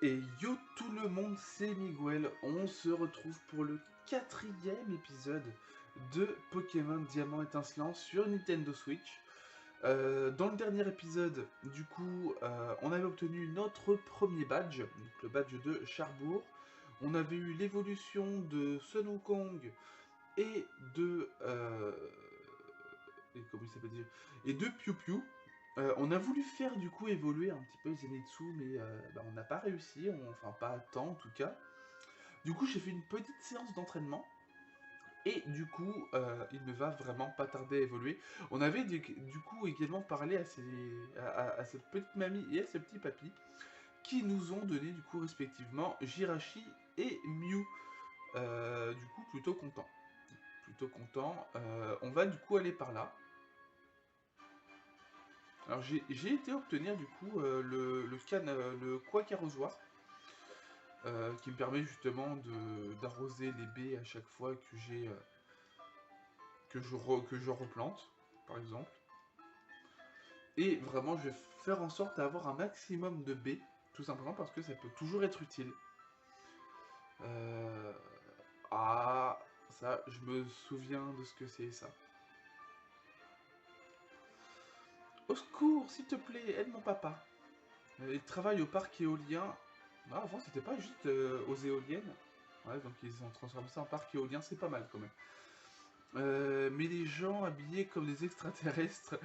Et yo tout le monde, c'est Miguel, on se retrouve pour le 4e épisode de Pokémon Diamant étincelant sur Nintendo Switch. Dans le dernier épisode, du coup, on avait obtenu notre premier badge, donc le badge de Charbourg. On avait eu l'évolution de Sun Wukong et de... comment il s'appelle déjà et de Piu Piu. On a voulu faire du coup évoluer un petit peu Zenitsu, mais on n'a pas réussi, enfin pas à temps en tout cas. Du coup, j'ai fait une petite séance d'entraînement. Et du coup, il ne va vraiment pas tarder à évoluer. On avait du coup également parlé à cette petite mamie et à ce petit papy, qui nous ont donné du coup respectivement Jirachi et Mew. Du coup, plutôt content. Plutôt content. On va du coup aller par là. Alors j'ai été obtenir du coup le couac arrosoir, qui me permet justement d'arroser les baies à chaque fois que que je replante, par exemple. Et vraiment, je vais faire en sorte d'avoir un maximum de baies, tout simplement parce que ça peut toujours être utile. Euh... Ah, ça, je me souviens de ce que c'est ça. Au secours, s'il te plaît, aide mon papa. Il travaille au parc éolien. Ah, avant, c'était pas juste aux éoliennes. Ouais, donc ils ont transformé ça en parc éolien, c'est pas mal quand même. Mais les gens habillés comme des extraterrestres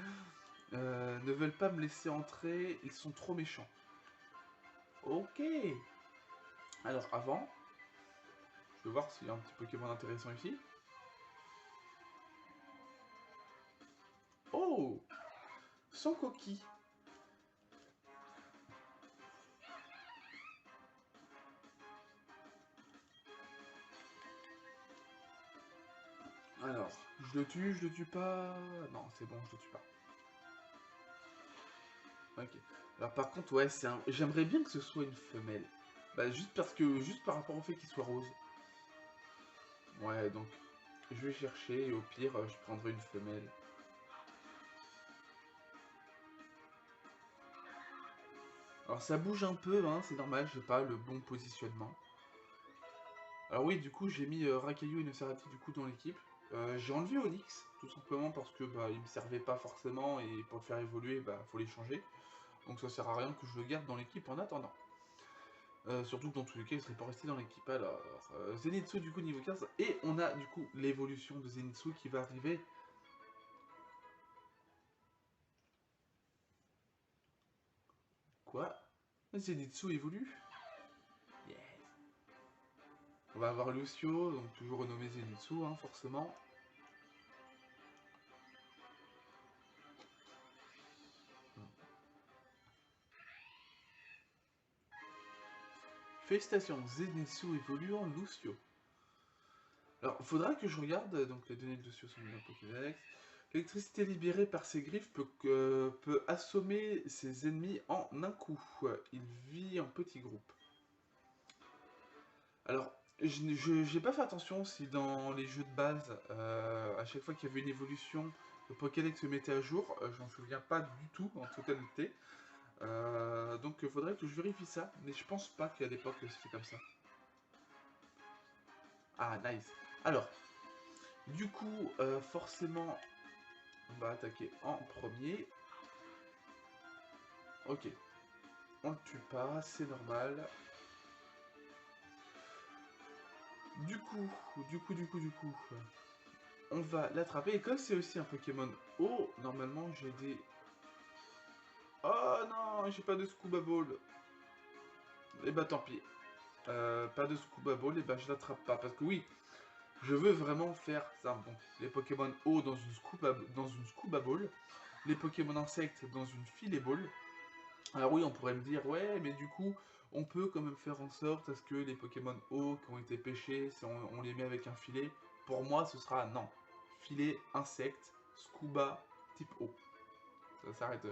ne veulent pas me laisser entrer, ils sont trop méchants. Ok. Alors avant, je vais voir s'il y a un petit Pokémon intéressant ici. Oh, sans coquille. Alors, je le tue pas. Non, c'est bon, je le tue pas. Ok. Alors par contre, ouais, j'aimerais bien que ce soit une femelle. Bah juste par rapport au fait qu'il soit rose. Ouais, donc je vais chercher et au pire, je prendrai une femelle. Alors ça bouge un peu, hein, c'est normal, j'ai pas le bon positionnement. Alors oui, du coup, j'ai mis Rakayu et Nocerati du coup dans l'équipe. J'ai enlevé Onyx, tout simplement parce que bah, il me servait pas forcément et pour le faire évoluer, bah faut les changer. Donc ça sert à rien que je le garde dans l'équipe en attendant. Surtout que dans tous les cas, il serait pas resté dans l'équipe. Alors, Zenitsu du coup niveau 15, et on a du coup l'évolution de Zenitsu qui va arriver. Quoi? Zenitsu évolue? Yes. On va avoir Lucio, donc toujours renommé Zenitsu, hein, forcément. Félicitations, Zenitsu évolue en Lucio. Alors, il faudra que je regarde, donc les données de Lucio sont mises dans Pokédex. L'électricité libérée par ses griffes peut assommer ses ennemis en un coup. Il vit en petits groupes. Alors, j'ai pas fait attention si dans les jeux de base, à chaque fois qu'il y avait une évolution, le Pokédex se mettait à jour. J'en souviens pas du tout en totalité. Donc il faudrait que je vérifie ça, mais je pense pas qu'à l'époque c'était comme ça. Ah, nice. Alors, du coup, forcément, on va attaquer en premier. Ok, on le tue pas, c'est normal. Du coup, on va l'attraper. Et comme c'est aussi un Pokémon haut, normalement j'ai des... Oh non, j'ai pas de Scuba Ball. Et bah tant pis. Pas de Scuba Ball, et bah je l'attrape pas. Parce que oui, je veux vraiment faire ça. Donc, les Pokémon eau dans une Scuba Ball. Les Pokémon insectes dans une Filet Ball. Alors oui, on pourrait me dire, ouais, mais du coup, on peut quand même faire en sorte à ce que les Pokémon eau qui ont été pêchés, si on les met avec un filet, pour moi, ce sera non. Filet, insecte, scuba, type eau. Ça s'arrête.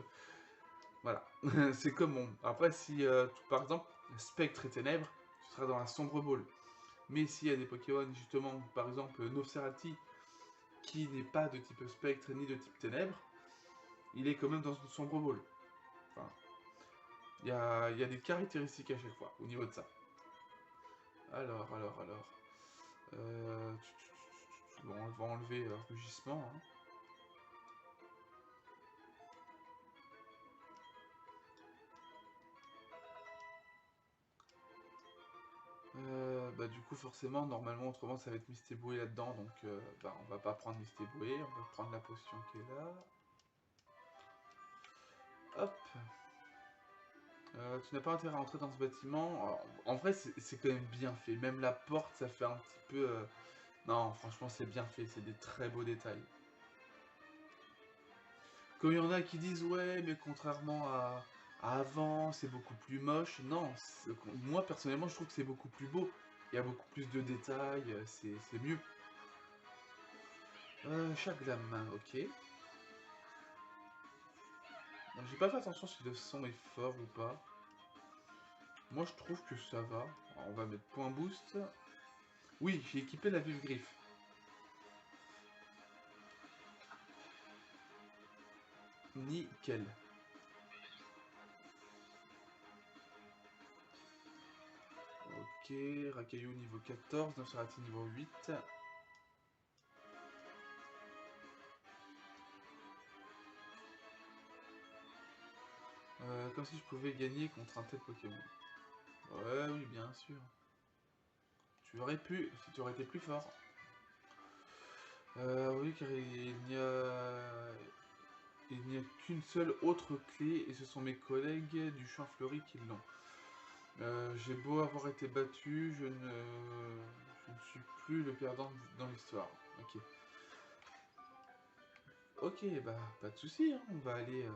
Voilà. C'est comme bon. Après, si, par exemple, Spectre et Ténèbres, ce sera dans la sombre ball. Mais s'il y a des Pokémon, justement, par exemple, Nocerati, qui n'est pas de type Spectre ni de type Ténèbres, il est quand même dans une sombre ball. Enfin, Il y a des caractéristiques à chaque fois au niveau de ça. Alors. Bon, on va enlever rugissement. Hein. Bah du coup forcément normalement autrement ça va être Mystéboué là-dedans donc bah on va pas prendre Mystéboué, on va prendre la potion qui est là. Hop. Tu n'as pas intérêt à entrer dans ce bâtiment. Alors, en vrai c'est quand même bien fait, même la porte ça fait un petit peu... Non franchement c'est bien fait, c'est des très beaux détails. Comme il y en a qui disent ouais mais contrairement à avant c'est beaucoup plus moche, non, moi personnellement je trouve que c'est beaucoup plus beau. Il y a beaucoup plus de détails, c'est mieux. Chaque lame, ok. J'ai pas fait attention si le son est fort ou pas. Moi je trouve que ça va. Alors, on va mettre point boost. Oui, j'ai équipé la vive griffe. Nickel. Ok, Racaillou niveau 14, Nosferatu niveau 8. Comme si je pouvais gagner contre un tel Pokémon. Ouais, oui, bien sûr. Tu aurais pu, si tu aurais été plus fort. Oui, car il n'y a qu'une seule autre clé, et ce sont mes collègues du champ fleuri qui l'ont. J'ai beau avoir été battu, je ne suis plus le perdant dans l'histoire. Ok. Ok, bah pas de soucis, hein, on va aller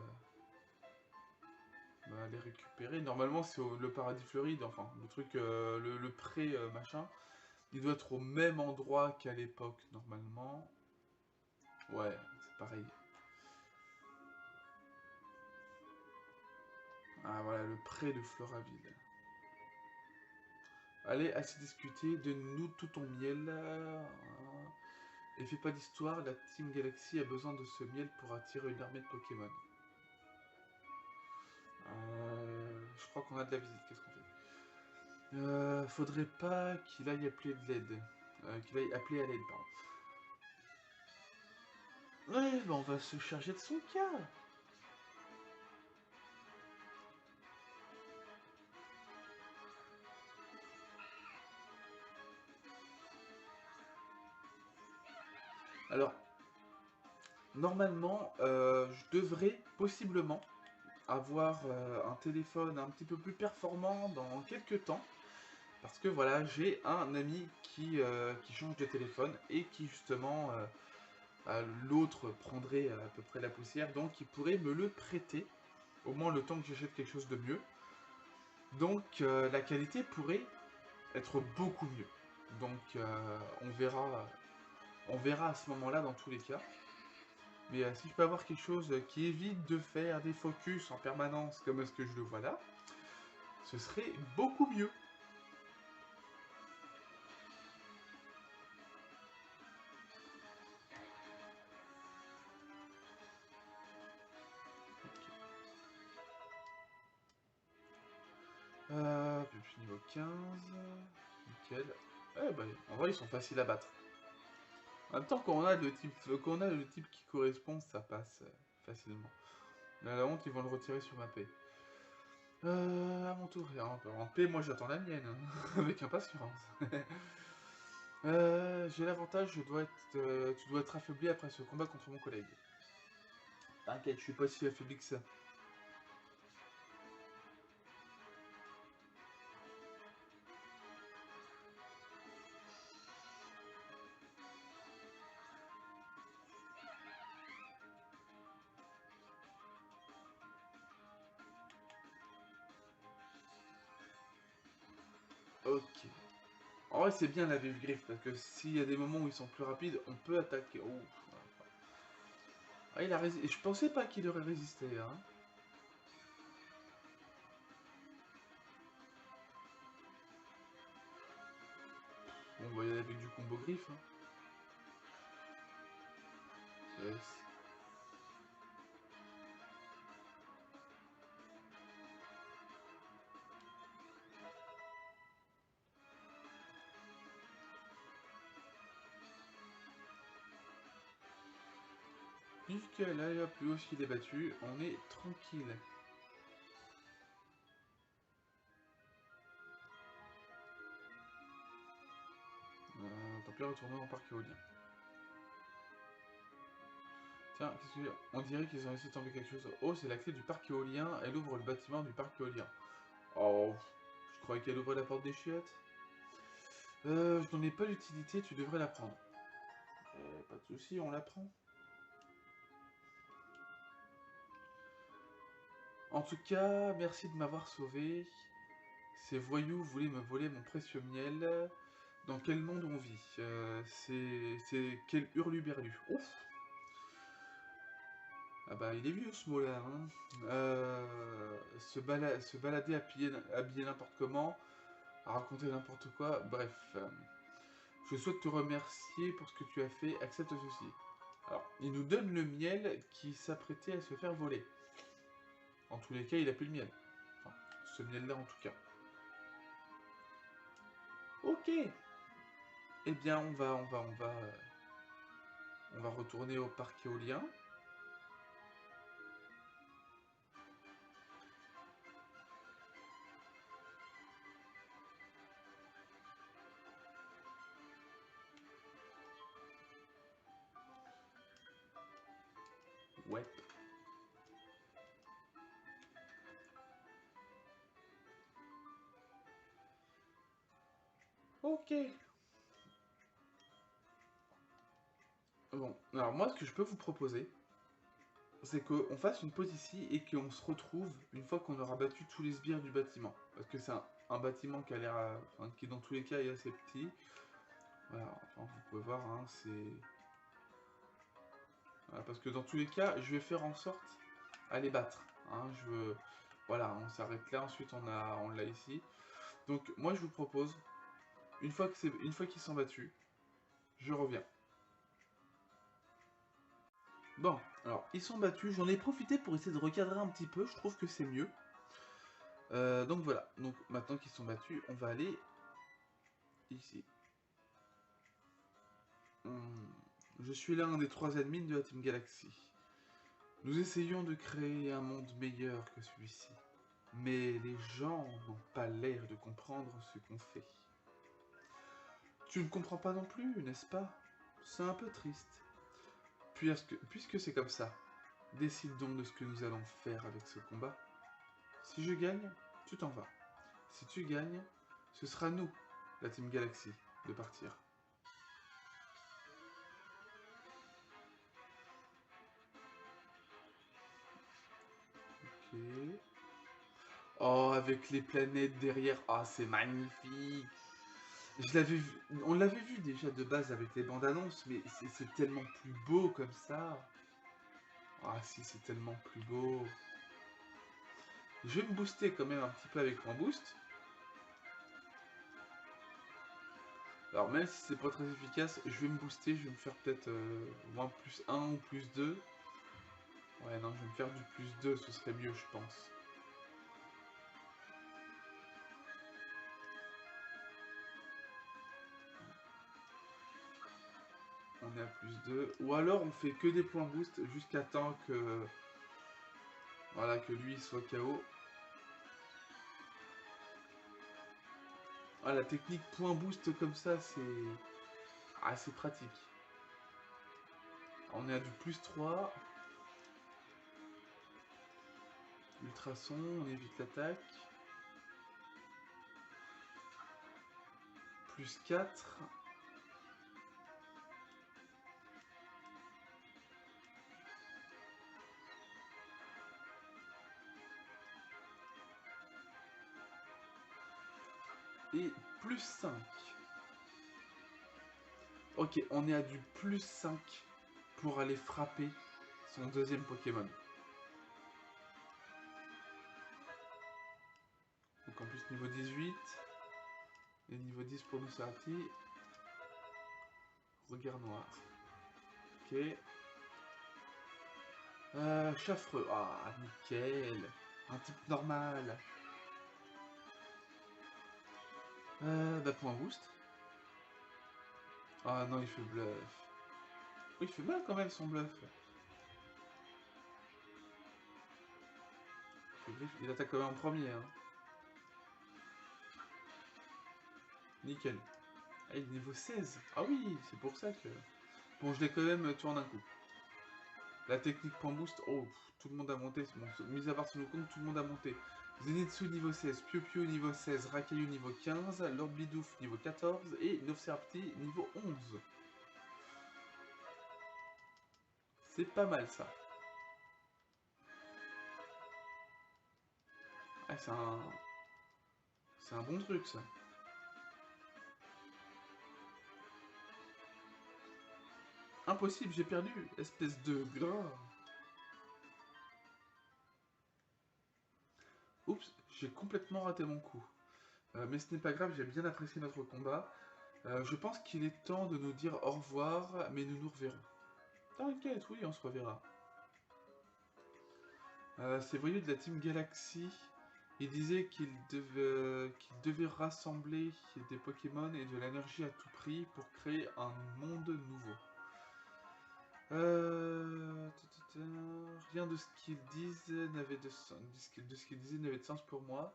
récupérer. Normalement, c'est le paradis fleuri, enfin le truc, le pré machin. Il doit être au même endroit qu'à l'époque, normalement. Ouais, c'est pareil. Ah voilà, le pré de Floraville. Allez, assez discuté, donne-nous tout ton miel. Et fais pas d'histoire, la Team Galaxy a besoin de ce miel pour attirer une armée de Pokémon. Je crois qu'on a de la visite, qu'est-ce qu'on fait? Faudrait pas qu'il aille appeler de l'aide. Qu'il aille appeler à l'aide, pardon. Ouais, bah on va se charger de son cas. Alors, normalement, je devrais possiblement avoir un téléphone un petit peu plus performant dans quelques temps. Parce que voilà, j'ai un ami qui change de téléphone et qui justement, l'autre prendrait à peu près la poussière, donc il pourrait me le prêter, au moins le temps que j'achète quelque chose de mieux. Donc la qualité pourrait être beaucoup mieux. Donc on verra à ce moment-là dans tous les cas. Mais si je peux avoir quelque chose qui évite de faire des focus en permanence comme est-ce que je le vois là, ce serait beaucoup mieux. Puis niveau 15, nickel. Eh ben, en vrai ils sont faciles à battre. En même temps quand on a le type qui correspond, ça passe facilement. Là, la honte, ils vont le retirer sur ma paix. À mon tour, en paix, moi j'attends la mienne, hein, avec impatience. J'ai l'avantage, tu dois être affaibli après ce combat contre mon collègue. T'inquiète, je suis pas si affaibli que ça. Ok. En vrai, c'est bien la vive griffe, parce que s'il y a des moments où ils sont plus rapides, on peut attaquer. Oh. Ah, il a résisté. Je pensais pas qu'il aurait résisté, hein. Bon, bah, il y a avec du combo griffe, hein. Yes. Puisque là, il a plus haut qu'il est battu, on est tranquille. Tant pis, retournons en parc éolien. Tiens, qu'est-ce que on dirait qu'ils ont laissé tomber quelque chose. Oh, c'est la clé du parc éolien. Elle ouvre le bâtiment du parc éolien. Oh, je croyais qu'elle ouvrait la porte des chiottes. Je n'en ai pas l'utilité, tu devrais la prendre. Pas de soucis, on la prend. En tout cas, merci de m'avoir sauvé. Ces voyous voulaient me voler mon précieux miel. Dans quel monde on vit C'est quel hurluberlu. Ouf. Ah bah il est vieux ce mot-là. Hein. Se balader habillé n'importe comment, à raconter n'importe quoi, bref. Je souhaite te remercier pour ce que tu as fait, accepte ceci. Alors, il nous donne le miel qui s'apprêtait à se faire voler. En tous les cas, il a plus le miel. Enfin, ce miel-là en tout cas. Ok. Eh bien, on va retourner au parc éolien. Ouais. Ok. Bon, alors moi, ce que je peux vous proposer, c'est qu'on fasse une pause ici et qu'on se retrouve une fois qu'on aura battu tous les sbires du bâtiment. Parce que c'est un bâtiment qui a l'air, enfin, qui dans tous les cas est assez petit. Voilà, enfin, vous pouvez voir, hein, c'est... Voilà, parce que dans tous les cas, je vais faire en sorte à les battre. Hein, je veux... Voilà, on s'arrête là, ensuite on l'a ici. Donc moi je vous propose, une fois qu'ils sont battus, je reviens. Bon, alors ils sont battus, j'en ai profité pour essayer de recadrer un petit peu, je trouve que c'est mieux. Donc voilà, donc maintenant qu'ils sont battus, on va aller ici. Je suis l'un des 3 admins de la Team Galaxy. Nous essayons de créer un monde meilleur que celui-ci. Mais les gens n'ont pas l'air de comprendre ce qu'on fait. Tu ne comprends pas non plus, n'est-ce pas? C'est un peu triste. Puisque c'est comme ça, décide donc de ce que nous allons faire avec ce combat. Si je gagne, tu t'en vas. Si tu gagnes, ce sera nous, la Team Galaxy, de partir. Ok. Oh, avec les planètes derrière. Ah, c'est magnifique. On l'avait vu déjà de base avec les bandes annonces, mais c'est tellement plus beau comme ça. Ah si, c'est tellement plus beau. Je vais me booster quand même un petit peu avec mon boost. Alors même si c'est pas très efficace, je vais me booster, je vais me faire peut-être moins plus 1 ou plus 2. Ouais non, je vais me faire du plus 2, ce serait mieux je pense. On est à plus 2. Ou alors on fait que des points boost jusqu'à temps que... Voilà, que lui soit KO. Ah, la technique point boost comme ça, c'est... Ah, c'est pratique. On est à du plus 3. Ultrason, on évite l'attaque. Plus 4. Et plus 5. Ok, on est à du plus 5 pour aller frapper son deuxième Pokémon. Donc en plus niveau 18. Et niveau 10 pour Nusarati. Regard noir. Ok. Chaffreux. Ah, nickel. Un type normal. Bah point boost. Ah non, il fait bluff. Oui, il fait mal quand même son bluff. Griffe, il attaque quand même en premier. Hein. Nickel. Ah, il est niveau 16. Ah oui, c'est pour ça que... Bon, je l'ai quand même tué en un coup. La technique point boost, oh, tout le monde a monté. Bon, mis à part Sun Wukong, tout le monde a monté. Zenitsu niveau 16, Piu Piu niveau 16, Rakayu niveau 15, Lord Bidoof niveau 14 et Nofserapti niveau 11. C'est pas mal ça. Ah, c'est un bon truc ça. Impossible, j'ai perdu, espèce de gras. Oups, j'ai complètement raté mon coup. Mais ce n'est pas grave, j'ai bien apprécié notre combat. Je pense qu'il est temps de nous dire au revoir, mais nous nous reverrons. T'inquiète, oui, on se reverra. Ces voyous de la Team Galaxy, ils disaient qu'ils devaient rassembler des Pokémon et de l'énergie à tout prix pour créer un monde nouveau. Rien de ce qu'ils disent n'avait de sens, n'avait de sens pour moi.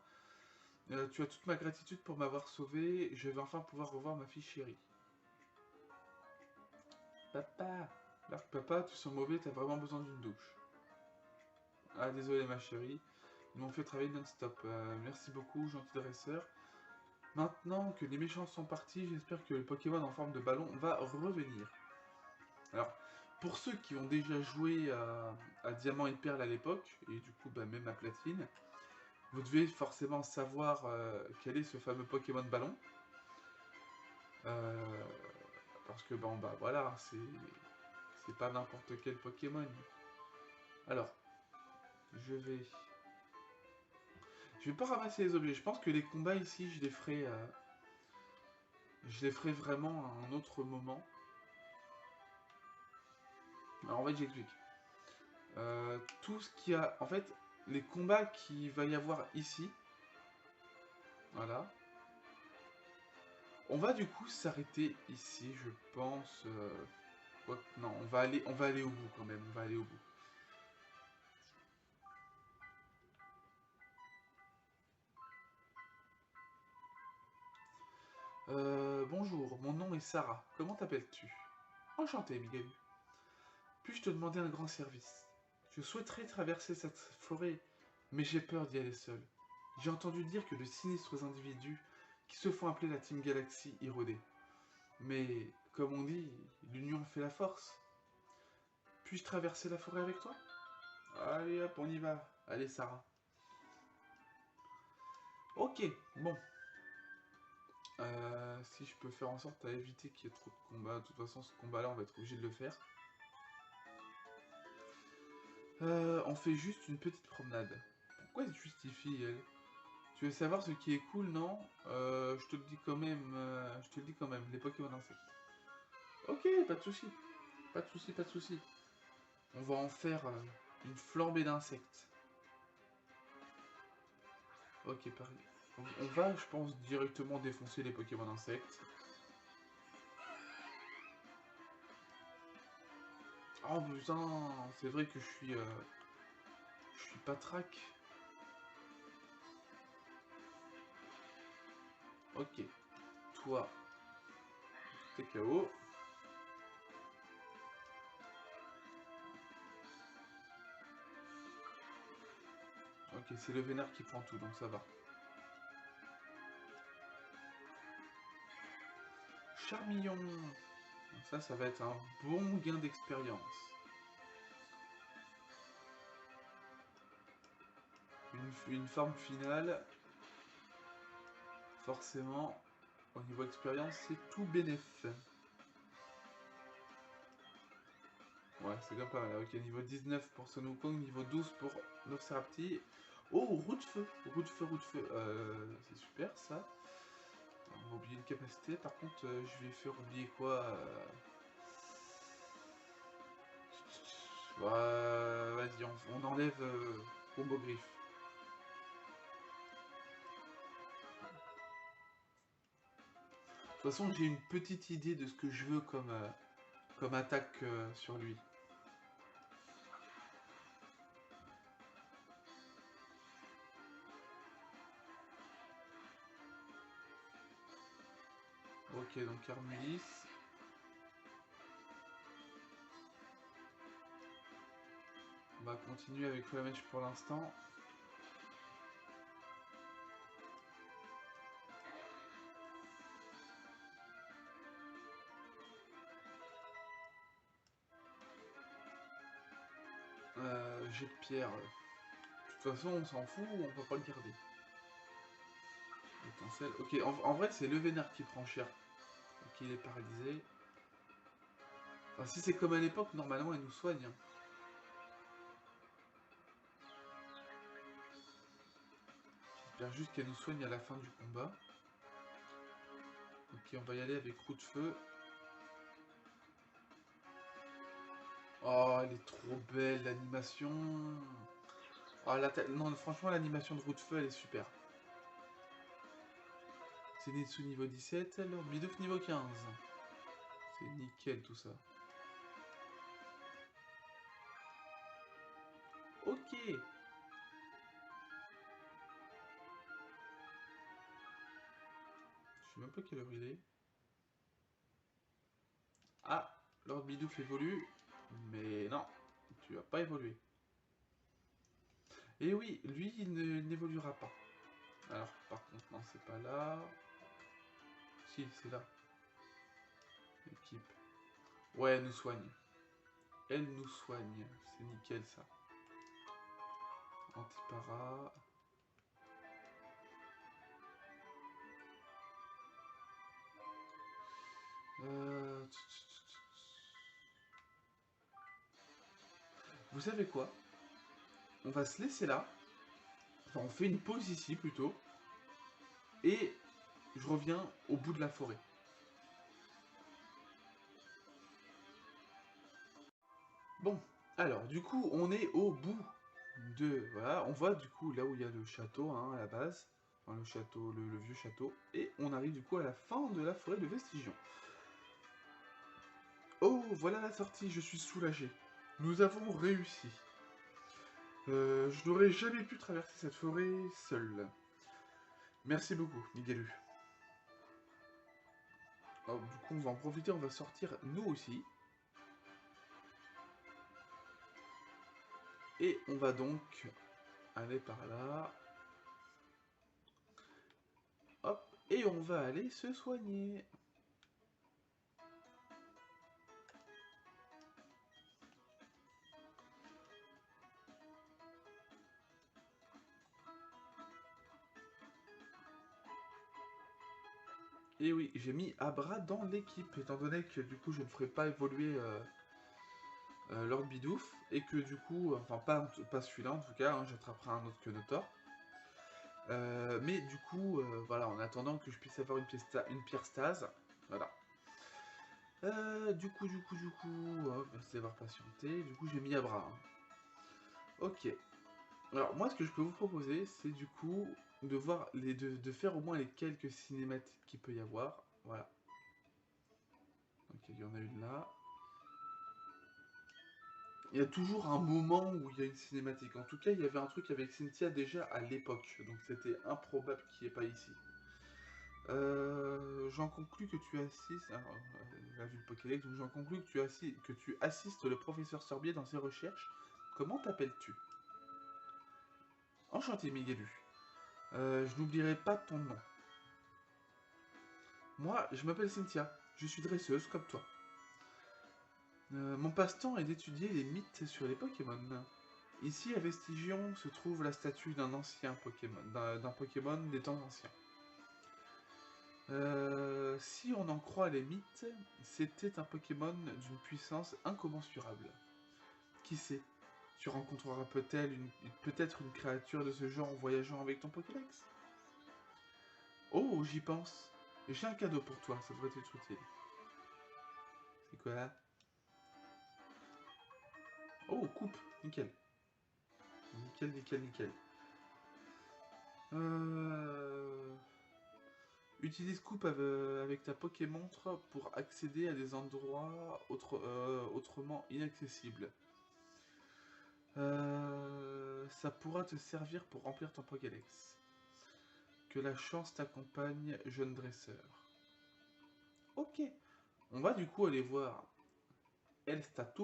Tu as toute ma gratitude pour m'avoir sauvé. Je vais enfin pouvoir revoir ma fille chérie. Papa, alors papa, tu sens mauvais, t'as vraiment besoin d'une douche. Ah désolé ma chérie, ils m'ont fait travailler non-stop. Merci beaucoup, gentil dresseur. Maintenant que les méchants sont partis, j'espère que le Pokémon en forme de ballon va revenir. Alors, pour ceux qui ont déjà joué à Diamant et Perle à l'époque, et du coup bah, même à Platine, vous devez forcément savoir quel est ce fameux Pokémon ballon. Parce que bon bah voilà, c'est pas n'importe quel Pokémon. Alors, je vais pas ramasser les objets. Je pense que les combats ici, je les ferai vraiment à un autre moment. Alors en fait, j'explique. Tout ce qu'il y a, en fait, les combats qu'il va y avoir ici, voilà. On va du coup s'arrêter ici, je pense. Non, on va aller au bout quand même. On va aller au bout. Bonjour, mon nom est Sarah. Comment t'appelles-tu? Enchanté, Migalu. Puis-je te demander un grand service? Je souhaiterais traverser cette forêt, mais j'ai peur d'y aller seul. J'ai entendu dire que de sinistres individus qui se font appeler la Team Galaxy y rôdaient. Mais, comme on dit, l'union fait la force. Puis-je traverser la forêt avec toi? Allez hop, on y va. Allez, Sarah. Ok, bon. Si je peux faire en sorte à éviter qu'il y ait trop de combats, de toute façon ce combat là on va être obligé de le faire. On fait juste une petite promenade. Pourquoi elle se justifie elle? Tu veux savoir ce qui est cool, non? Je te le dis quand même, les Pokémon insectes. Ok, pas de soucis. Pas de soucis, pas de soucis. On va en faire une flambée d'insectes. Ok, pareil. On va, je pense, directement défoncer les Pokémon insectes. Oh putain, c'est vrai que je suis pas track. Ok, toi, t'es KO. Ok, c'est le vénère qui prend tout, donc ça va. Charmillon. Ça va être un bon gain d'expérience. Une forme finale, forcément, au niveau expérience, c'est tout bénéf. Ouais, c'est quand même pas mal. Ok, niveau 19 pour Sun Wukong, niveau 12 pour Nofserapti. Oh, roue de feu, roue de feu, roue de feu. C'est super ça. On va oublier une capacité. Par contre, je vais faire oublier quoi Vas-y, on enlève Combo Griffe. De toute façon, j'ai une petite idée de ce que je veux comme attaque sur lui. Ok, donc Armulis. On va continuer avec Flamèche pour l'instant. Jet de pierre. De toute façon, on s'en fout, on peut pas le garder. Étincelle. Ok, en vrai, c'est le Vénère qui prend cher. Ok, il est paralysé. Enfin, si c'est comme à l'époque, normalement, il nous soigne. Hein. J'espère juste qu'elle nous soigne à la fin du combat. Ok, on va y aller avec roue de feu. Oh, elle est trop belle, l'animation. Oh, non, franchement, l'animation de roue de feu, elle est super. C'est Zenitsu niveau 17, alors Bidoof niveau 15. C'est nickel tout ça. Ok. Je sais même pas quelle heure il est. Ah, Lord Bidoof évolue. Mais non, tu vas pas évoluer. Et oui, lui, il n'évoluera pas. Alors, par contre, non, c'est pas là. Si, c'est là. Équipe. Ouais, elle nous soigne. Elle nous soigne. C'est nickel, ça. Antipara. Euh... Vous savez quoi? On va se laisser là. Enfin, on fait une pause ici, plutôt. Et je reviens au bout de la forêt. Bon, alors, du coup, on est au bout de... Voilà, on voit, du coup, là où il y a le château, hein, à la base. Enfin, le château, le vieux château. Et on arrive, du coup, à la fin de la forêt de Vestigion. Oh, voilà la sortie, je suis soulagé. Nous avons réussi. Je n'aurais jamais pu traverser cette forêt seul. Merci beaucoup, Miguelu. Oh, du coup, on va en profiter, on va sortir nous aussi. Et on va donc aller par là. Hop, et on va aller se soigner. Et oui, j'ai mis Abra dans l'équipe, étant donné que du coup je ne ferai pas évoluer Lord Bidoof, et que du coup, enfin pas celui-là en tout cas, hein, j'attraperai un autre que Notor. Mais du coup, voilà, en attendant que je puisse avoir une pierre stase, voilà. Merci d'avoir patienté, du coup j'ai mis Abra. Hein. Ok. Alors moi ce que je peux vous proposer, c'est du coup de voir de faire au moins les quelques cinématiques qu'il peut y avoir. Voilà. Ok, il y en a une là. Il y a toujours un moment où il y a une cinématique. En tout cas, il y avait un truc avec Cynthia déjà à l'époque, donc c'était improbable qu'il n'y ait pas ici. J'en conclus que tu assistes... Alors, la vue de Pokédex, donc j'en conclus que tu assistes le professeur Sorbier dans ses recherches. Comment t'appelles-tu? Enchanté, Miguelu. Je n'oublierai pas ton nom. Moi, je m'appelle Cynthia. Je suis dresseuse comme toi. Mon passe-temps est d'étudier les mythes sur les Pokémon. Ici, à Vestigion, se trouve la statue d'un ancien Pokémon, d'un Pokémon des temps anciens. Si on en croit les mythes, c'était un Pokémon d'une puissance incommensurable. Qui sait? Tu rencontreras peut-être une créature de ce genre en voyageant avec ton Pokédex. Oh, j'y pense. J'ai un cadeau pour toi, ça devrait être utile. C'est quoi là? Oh, coupe, nickel. Nickel, nickel, nickel. Euh... Utilise coupe avec ta Pokémontre pour accéder à des endroits autrement inaccessibles. Ça pourra te servir pour remplir ton Pokédex. Que la chance t'accompagne, jeune dresseur. Ok. On va du coup aller voir El Statue.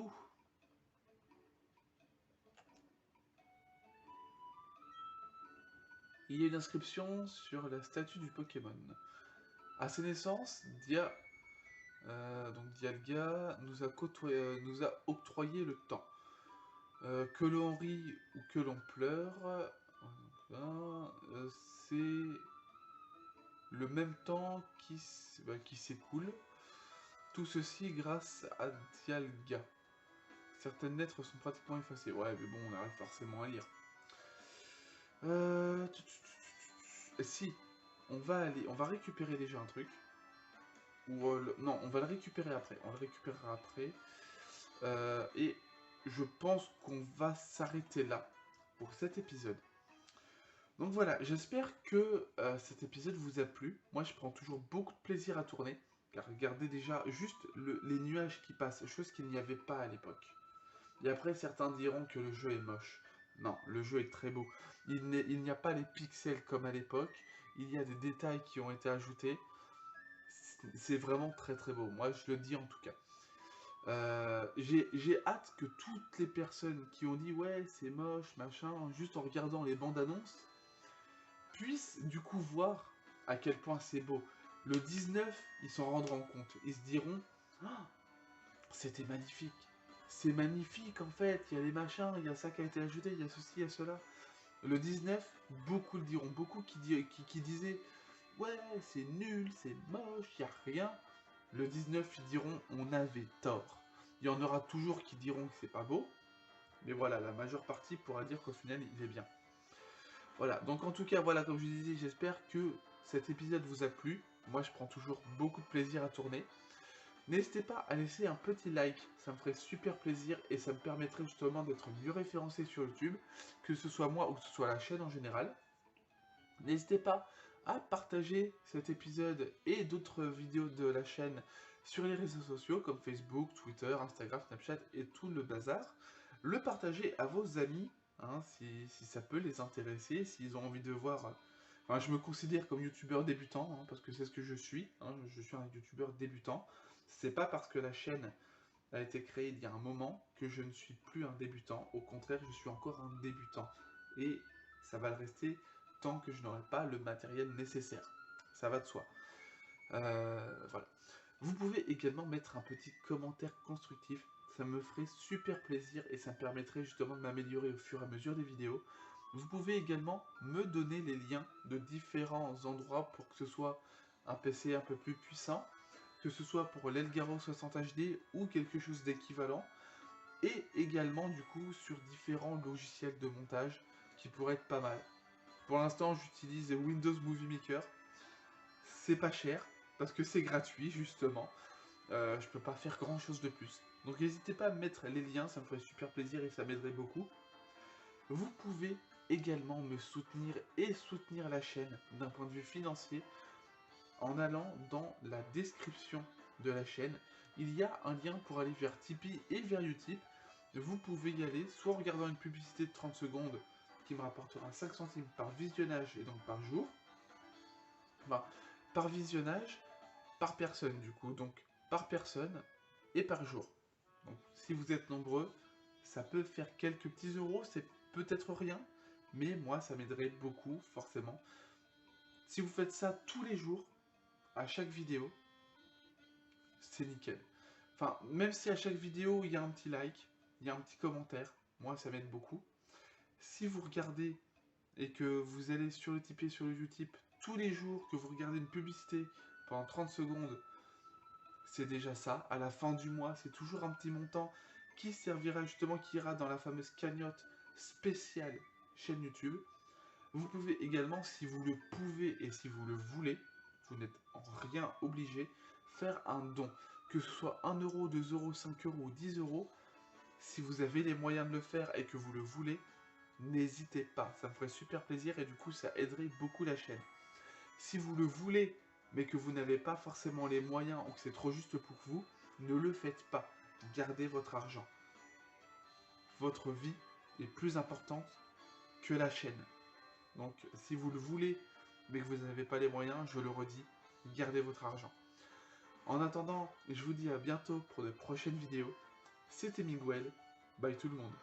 Il y a une inscription sur la statue du Pokémon. À ses naissances, Dialga nous a octroyé le temps. Que l'on rit ou que l'on pleure, c'est le même temps qui s'écoule. Tout ceci grâce à Dialga. Certaines lettres sont pratiquement effacées. Ouais, mais bon, on arrive forcément à lire. Si, on va récupérer déjà un truc. Non, on va le récupérer après. On le récupérera après. Et je pense qu'on va s'arrêter là pour cet épisode. Donc voilà, j'espère que cet épisode vous a plu. Moi, je prends toujours beaucoup de plaisir à tourner. Car regardez déjà juste les nuages qui passent, chose qu'il n'y avait pas à l'époque. Et après, certains diront que le jeu est moche. Non, le jeu est très beau. Il n'y a pas les pixels comme à l'époque. Il y a des détails qui ont été ajoutés. C'est vraiment très très beau. Moi, je le dis en tout cas. J'ai hâte que toutes les personnes qui ont dit ouais c'est moche machin juste en regardant les bandes annonces puissent du coup voir à quel point c'est beau. Le 19 ils s'en rendront compte, ils se diront ah, c'était magnifique, c'est magnifique en fait, il y a les machins, il y a ça qui a été ajouté, il y a ceci, il y a cela. Le 19 beaucoup le diront, beaucoup qui disaient ouais c'est nul, c'est moche, il n'y a rien. Le 19 ils diront on avait tort. Il y en aura toujours qui diront que c'est pas beau, mais voilà, la majeure partie pourra dire qu'au final, il est bien. Voilà, donc en tout cas, voilà, comme je vous disais, j'espère que cet épisode vous a plu. Moi, je prends toujours beaucoup de plaisir à tourner. N'hésitez pas à laisser un petit like, ça me ferait super plaisir et ça me permettrait justement d'être mieux référencé sur YouTube, que ce soit moi ou que ce soit la chaîne en général. N'hésitez pas à partager cet épisode et d'autres vidéos de la chaîne sur les réseaux sociaux comme Facebook, Twitter, Instagram, Snapchat et tout le bazar. Le partager à vos amis, hein, si ça peut les intéresser, s'ils ont envie de voir. Enfin, je me considère comme youtubeur débutant, hein, parce que c'est ce que je suis. Hein, je suis un youtubeur débutant. C'est pas parce que la chaîne a été créée il y a un moment que je ne suis plus un débutant. Au contraire, je suis encore un débutant. Et ça va le rester tant que je n'aurai pas le matériel nécessaire. Ça va de soi. Voilà. Vous pouvez également mettre un petit commentaire constructif. Ça me ferait super plaisir et ça me permettrait justement de m'améliorer au fur et à mesure des vidéos. Vous pouvez également me donner les liens de différents endroits pour que ce soit un PC un peu plus puissant, que ce soit pour l'Elgato 60 HD ou quelque chose d'équivalent, et également du coup sur différents logiciels de montage qui pourraient être pas mal. Pour l'instant, j'utilise Windows Movie Maker. C'est pas cher parce que c'est gratuit justement. Je peux pas faire grand chose de plus. Donc n'hésitez pas à mettre les liens, ça me ferait super plaisir et ça m'aiderait beaucoup. Vous pouvez également me soutenir et soutenir la chaîne d'un point de vue financier en allant dans la description de la chaîne. Il y a un lien pour aller vers Tipeee et vers Utip. Vous pouvez y aller soit en regardant une publicité de 30 secondes qui me rapportera 5 centimes par visionnage et donc par jour. Enfin, par visionnage, par personne du coup, donc par personne et par jour. Donc si vous êtes nombreux, ça peut faire quelques petits euros, c'est peut-être rien, mais moi ça m'aiderait beaucoup forcément. Si vous faites ça tous les jours, à chaque vidéo, c'est nickel. Enfin, même si à chaque vidéo il y a un petit like, il y a un petit commentaire, moi ça m'aide beaucoup. Si vous regardez et que vous allez sur le Tipeee, sur le Utip, tous les jours que vous regardez une publicité pendant 30 secondes, c'est déjà ça. À la fin du mois, c'est toujours un petit montant qui servira justement, qui ira dans la fameuse cagnotte spéciale chaîne YouTube. Vous pouvez également, si vous le pouvez et si vous le voulez, vous n'êtes en rien obligé, faire un don. Que ce soit 1 euro, 2 euros, 5 euros ou 10 euros, si vous avez les moyens de le faire et que vous le voulez, n'hésitez pas. Ça me ferait super plaisir et du coup, ça aiderait beaucoup la chaîne. Si vous le voulez, mais que vous n'avez pas forcément les moyens ou que c'est trop juste pour vous, ne le faites pas. Gardez votre argent. Votre vie est plus importante que la chaîne. Donc, si vous le voulez, mais que vous n'avez pas les moyens, je le redis, gardez votre argent. En attendant, je vous dis à bientôt pour de prochaines vidéos. C'était Miguel. Bye tout le monde.